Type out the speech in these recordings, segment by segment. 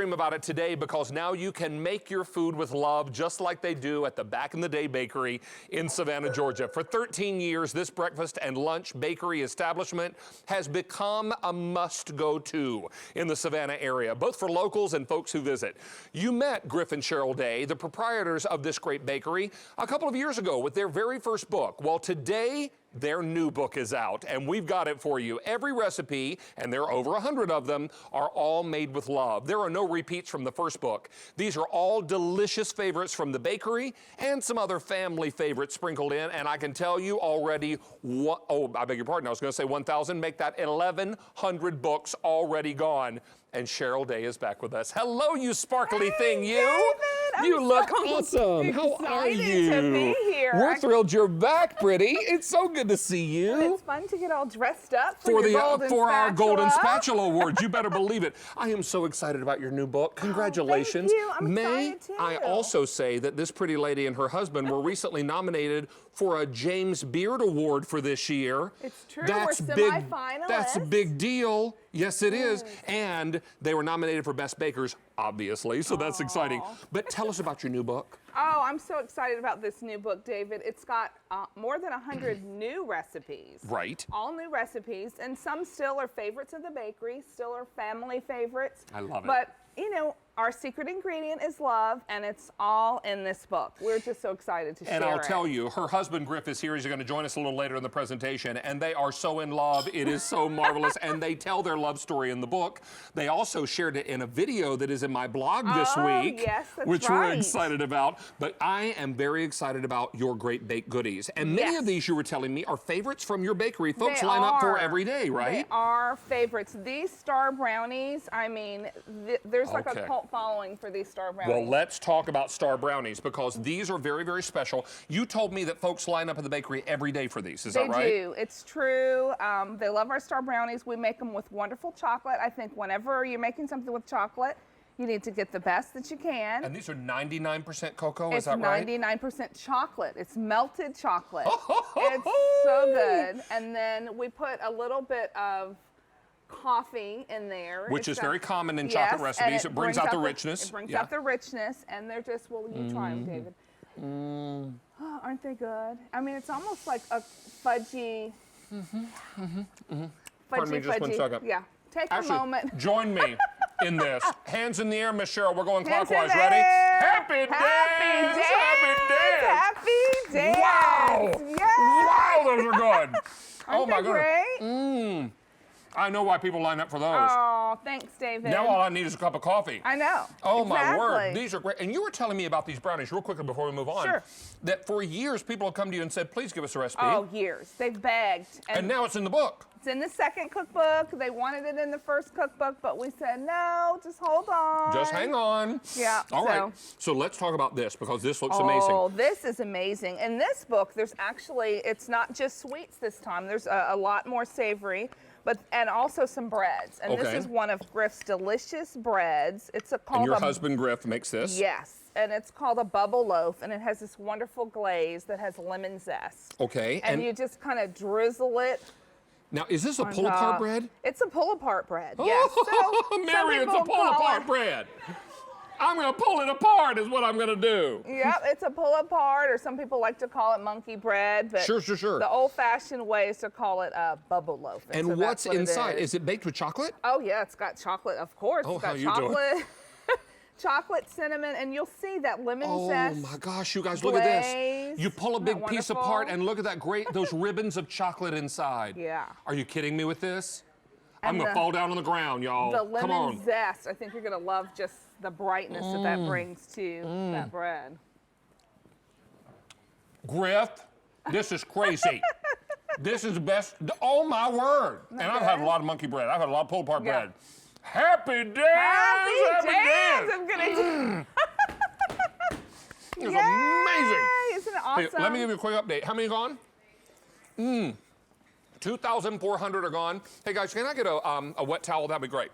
dream about it today because now you can make your food with love just like they do at the Back in the Day Bakery in Savannah, Georgia. For 13 years, this breakfast and lunch bakery establishment has become a must-go-to in the Savannah area, both for locals and folks who visit. You met Griff and Cheryl Day, the proprietors of this great bakery, a couple of years ago with their very first book. Well, today, their new book is out, and we've got it for you. Every recipe, and there are over 100 of them, are all made with love. There are no repeats from the first book. These are all delicious favorites from the bakery and some other family favorites sprinkled in, and I can tell you already, I beg your pardon, I was going to say 1,000, make that 1,100 books already gone. And Cheryl Day is back with us. Hello, you sparkly thing, you. David, you look awesome. How are you? To be here. We're thrilled you're back, pretty. It's so good to see you. Well, it's fun to get all dressed up for our Golden Spatula Awards. You better believe it. I am so excited about your new book. Congratulations. Oh, thank you. I'm excited too. I also say that this pretty lady and her husband were recently nominated for a James Beard Award for this year. It's true. That's we're big. semi-finalists. That's a big deal. Yes, it is. And they were nominated for Best Bakers, obviously, so that's exciting. But tell us about your new book. Oh, I'm so excited about this new book, David. It's got more than 100 new recipes. Right. All new recipes, and some still are favorites of the bakery, still are family favorites. I love it. But, you know, our secret ingredient is love, and it's all in this book. We're just so excited to share it. And I'll tell you, her husband, Griff, is here. He's going to join us a little later in the presentation, and they are so in love. It is so marvelous, and they tell their love story in the book. They also shared it in a video that is in my blog this week, yes, that's which right. we're excited about. But I am very excited about your great baked goodies. And many of these, you were telling me, are favorites from your bakery. Folks line up for every day, right? They are favorites. These star brownies, I mean, there's like a cult following for these star brownies. Well, let's talk about star brownies because these are very, very special. You told me that folks line up at the bakery every day for these. Is that right? They do. It's true. They love our star brownies. We make them with wonderful chocolate. I think whenever you're making something with chocolate, you need to get the best that you can. And these are 99% cocoa, is that right? It's 99% chocolate. It's melted chocolate. It's so good. And then we put a little bit of coffee in there. Which is very common in chocolate recipes. It brings out the richness. It brings out the richness, and they're just, well, you try them, David. Oh, aren't they good? I mean, it's almost like a fudgy. Pardon me just 1 second. Yeah, take a moment. Join me in this. Hands in the air, Miss Cheryl. We're going Hands clockwise. in the Ready? air. Happy dance! Happy dance! Wow! Yes. Wow, those are good. Aren't my they goodness. great? I know why people line up for those. Oh, thanks, David. Now all I need is a cup of coffee. I know. Oh, my word. These are great. And you were telling me about these brownies real quickly before we move on. Sure. That for years, people have come to you and said, please give us a recipe. Oh, years. They've begged. And now it's in the book. It's in the second cookbook. They wanted it in the first cookbook, but we said, no, just hold on. Just hang on. Yeah. All right. So let's talk about this because this looks amazing. Oh, this is amazing. In this book, there's actually, it's not just sweets this time. There's a lot more savory. And also some breads. And this is one of Griff's delicious breads. It's called and your husband Griff makes this? Yes. And it's called a bubble loaf. And it has this wonderful glaze that has lemon zest. Okay. And you just kind of drizzle it. Now, is this a pull-apart bread? It's a pull-apart bread, yes. Oh, Mary, it's a pull-apart bread. I'm going to pull it apart is what I'm going to do. Yep, it's a pull-apart, or some people like to call it monkey bread. But sure. The old-fashioned way is to call it a bubble loaf. And so what's inside? Is it baked with chocolate? Oh, yeah, it's got chocolate, of course. Oh, it's got how you doing? Chocolate, cinnamon, and you'll see that lemon zest. Oh my gosh, you guys, look at this. You pull a big piece apart and look at that those ribbons of chocolate inside. Yeah. Are you kidding me with this? I'm going to fall down on the ground, y'all. The lemon zest, I think you're going to love just the brightness that brings to that bread. Griff, this is crazy. This is the best. Oh my word. And I've had a lot of monkey bread. I've had a lot of pull-apart bread. Happy dance! Happy dance! I'm gonna It's amazing. Isn't it awesome? Hey, let me give you a quick update. How many gone? 2,400 are gone. Hey guys, can I get a wet towel? That'd be great.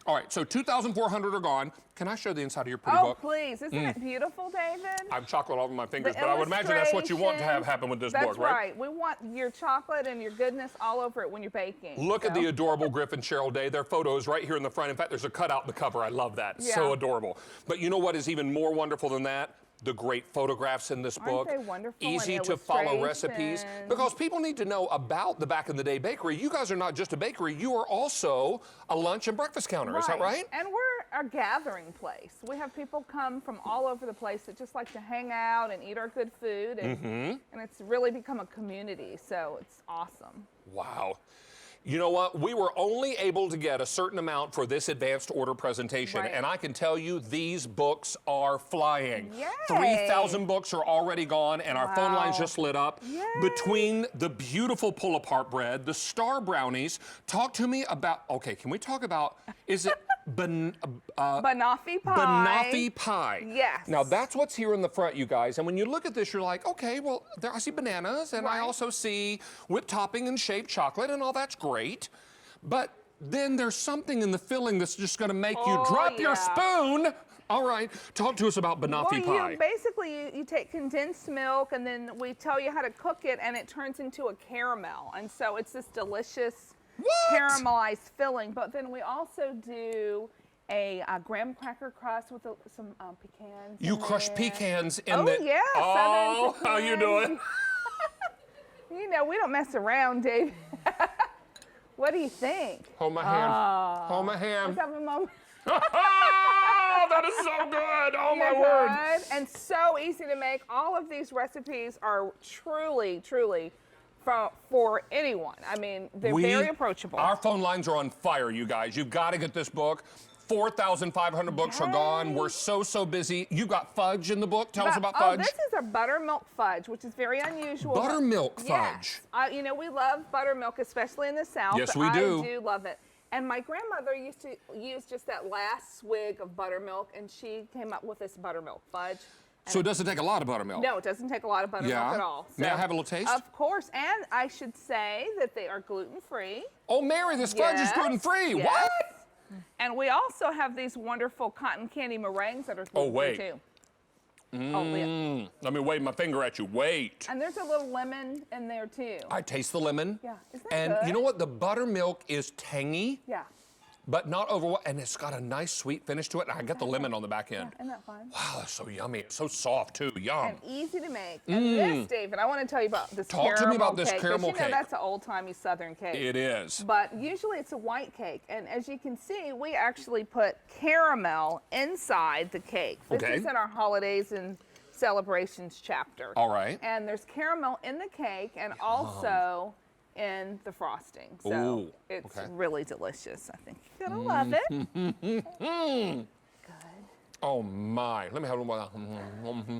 All right, so 2,400 are gone. Can I show the inside of your pretty book? Oh, please. Isn't it beautiful, David? I have chocolate all over my fingers, but I would imagine that's what you want to have happen with this book, right? That's right. We want your chocolate and your goodness all over it when you're baking. Look at the adorable Griff and Cheryl Day. Their photo is right here in the front. In fact, there's a cutout in the cover. I love that. Yeah. So adorable. But you know what is even more wonderful than that? The great photographs in this book. Aren't they wonderful? Easy to follow recipes. Because people need to know about the Back in the Day Bakery. You guys are not just a bakery, you are also a lunch and breakfast counter. Is that right? And we're a gathering place. We have people come from all over the place that just like to hang out and eat our good food. And, and it's really become a community, so it's awesome. Wow. You know what? We were only able to get a certain amount for this advanced order presentation, and I can tell you these books are flying. Yay. 3,000 books are already gone, and our phone lines just lit up. Yay. Between the beautiful pull-apart bread, the star brownies, talk to me about, okay, can we talk about, is it Banoffee pie. Banoffee pie. Yes. Now that's what's here in the front, you guys. And when you look at this, you're like, okay, well, there I see bananas, and I also see whipped topping and shaved chocolate, and all that's great. But then there's something in the filling that's just going to make you drop your spoon. All right, talk to us about Banoffee pie. Basically, you take condensed milk, and then we tell you how to cook it, and it turns into a caramel. And so it's this delicious caramelized filling. But then we also do a graham cracker crust with some pecans. You crush pecans in the... the... Oh, yeah. Oh, how you doing? You know, we don't mess around, David. What do you think? Hold my hand. Hold my hand. Let's have a moment. Oh, that is so good. Oh, my word. And so easy to make. All of these recipes are truly, truly for anyone. I mean, they're very approachable. Our phone lines are on fire, you guys. You've got to get this book. 4,500 books are gone. We're so busy. You got fudge in the book. Tell us about fudge. Oh, this is a buttermilk fudge, which is very unusual. Buttermilk fudge. Yes. You know, we love buttermilk, especially in the South. Yes, we do. I do love it. And my grandmother used to use just that last swig of buttermilk, and she came up with this buttermilk fudge. So it doesn't take a lot of buttermilk? No, it doesn't take a lot of buttermilk at all. So, may I have a little taste? Of course, and I should say that they are gluten-free. Oh, Mary, this fudge is gluten-free. Yes. What? And we also have these wonderful cotton candy meringues that are gluten-free too. Let me wave my finger at you. Wait. And there's a little lemon in there too. I taste the lemon. Yeah, isn't that And good? you know what? The buttermilk is tangy. Yeah. But not over, and it's got a nice sweet finish to it. And I got the lemon on the back end. Yeah, isn't that fun? Wow, that's so yummy. It's so soft too. Yum. And easy to make. And this, David, I want to tell you about this Talk to me about this caramel cake. You know, cake. that's an old-timey Southern cake. It is. But usually it's a white cake. And as you can see, we actually put caramel inside the cake. This is in our holidays and celebrations chapter. All right. And there's caramel in the cake and also in the frosting. So it's really delicious. I think you're going to love it. Good. Oh my, let me have a little more.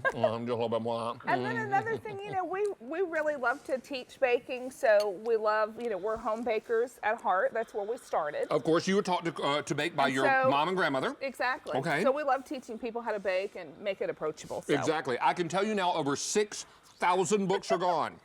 Just a little bit more. And then another thing, you know, we really love to teach baking, so we love, you know, we're home bakers at heart. That's where we started. Of course, you were taught to bake by your mom and grandmother. Exactly. Okay. So we love teaching people how to bake and make it approachable. So. Exactly. I can tell you now, over 6,000 books are gone.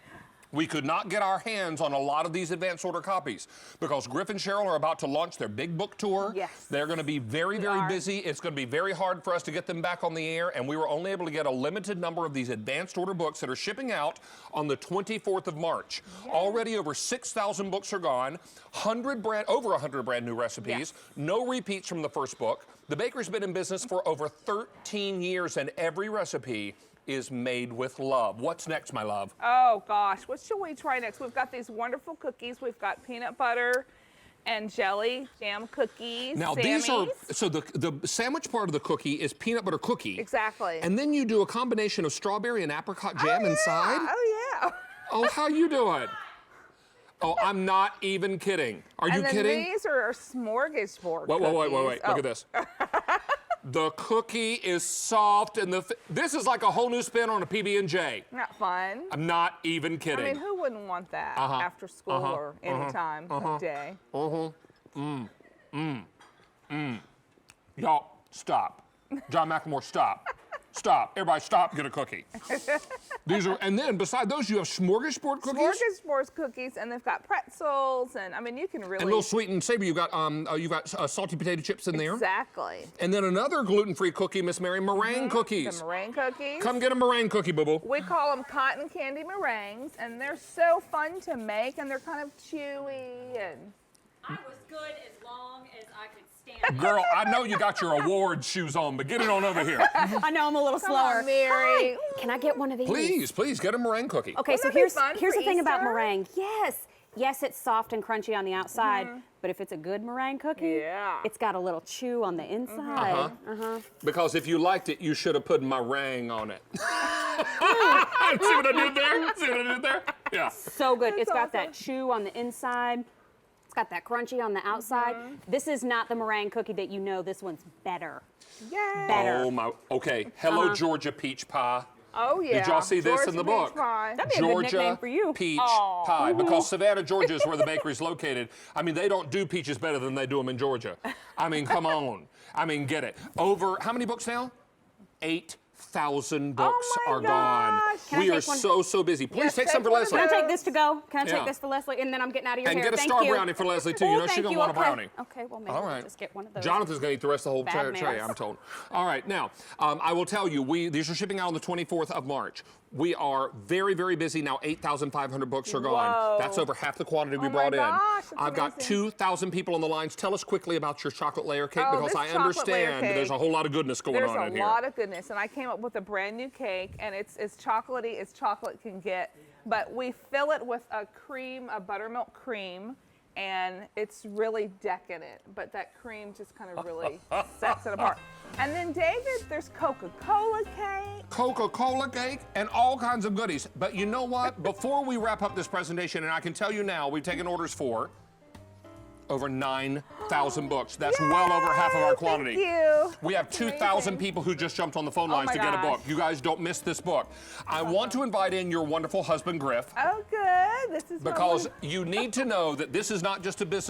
We could not get our hands on a lot of these advanced order copies because Griff and Cheryl are about to launch their big book tour. Yes. They're going to be very busy. It's going to be very hard for us to get them back on the air, and we were only able to get a limited number of these advanced order books that are shipping out on the 24th of March. Yes. Already over 6,000 books are gone, over 100 brand new recipes, no repeats from the first book. The bakery's been in business for over 13 years, and every recipe is made with love. What's next, my love? Oh gosh, what should we try next? We've got these wonderful cookies. We've got peanut butter and jelly jam cookies. Now these are, so the sandwich part of the cookie is peanut butter cookie. Exactly. And then you do a combination of strawberry and apricot jam inside? Oh yeah. Oh, how you doing? Oh, I'm not even kidding. Are you kidding? And these are smorgasbord Wait. cookies. Look at this. The cookie is soft, and this is like a whole new spin on a PB&J. Not fun. I'm not even kidding. I mean, who wouldn't want that after school or any time of day? Y'all, stop. John McLemore, stop. Stop. Everybody stop, get a cookie. These are, and then beside those, you have smorgasbord cookies? Smorgasbord cookies, and they've got pretzels, and I mean, you can really... And a little sweet and savory. You've got salty potato chips in there. Exactly. And then another gluten-free cookie, Miss Mary, meringue cookies. The meringue cookies. Come get a meringue cookie, boo-boo. We call them cotton candy meringues, and they're so fun to make, and they're kind of chewy, and... I was good as long as I could stand. Girl, I know you got your award shoes on, but get it on over here. I know I'm a little slower. On, Mary. Hi. Can I get one of these? Please, get a meringue cookie. Okay, Wouldn't so that be here's fun the for thing about Easter? meringue. Yes, it's soft and crunchy on the outside, but if it's a good meringue cookie, it's got a little chew on the inside. Because if you liked it, you should have put meringue on it. See what I did there? See what I did there? Yeah. So good. That's It's got that awesome. chew on the inside. It's got that crunchy on the outside. This is not the meringue cookie that you know. This one's better. Yay. Better. Oh my. Okay. Hello, Georgia peach pie. Oh, yeah. Did y'all see this in the Georgia book? peach pie. That'd be a good Georgia nickname for you. peach pie, because Savannah, Georgia is where the bakery's located. I mean, they don't do peaches better than they do them in Georgia. I mean, come on. I mean, get it. Over how many books now? 8,000 books my are gone. gosh. Can I We are take one? so busy. Please Yes, take take some for one of Leslie. Can I take this to go? Can I Yeah. take this for Leslie? And then I'm getting out of your And hair. get a Thank star you. brownie for Leslie too. You know she's thank gonna you. want a Okay. brownie. Okay, well maybe All we'll right. just get one of those. Jonathan's going to eat the rest of the whole Bad tray, manners. I'm told. All right, now, I will tell you, these are shipping out on the 24th of March. We are very busy now. 8,500 books are gone. Whoa. That's over half the quantity we Oh my brought gosh, in. that's I've got amazing. 2,000 people on the lines. Tell us quickly about your chocolate layer cake, Oh, because this I chocolate layer understand cake, there's a whole lot of goodness going There's on in a here. lot of goodness, and I came up with a brand new cake, and it's as chocolatey as chocolate can get. But we fill it with a buttermilk cream, and it's really decadent. But that cream just kind of really sets it apart. And then, David, there's Coca-Cola cake. Coca-Cola cake and all kinds of goodies. But you know what? Before we wrap up this presentation, and I can tell you now, we've taken orders for over 9,000 books. That's well over half of our quantity. Thank you. We have That's 2,000 amazing. people who just jumped on the phone lines my to get a gosh. book. You guys don't miss this book. I want to invite in your wonderful husband, Griff, Oh, good. This is my because one. you need to know that this is not just a business.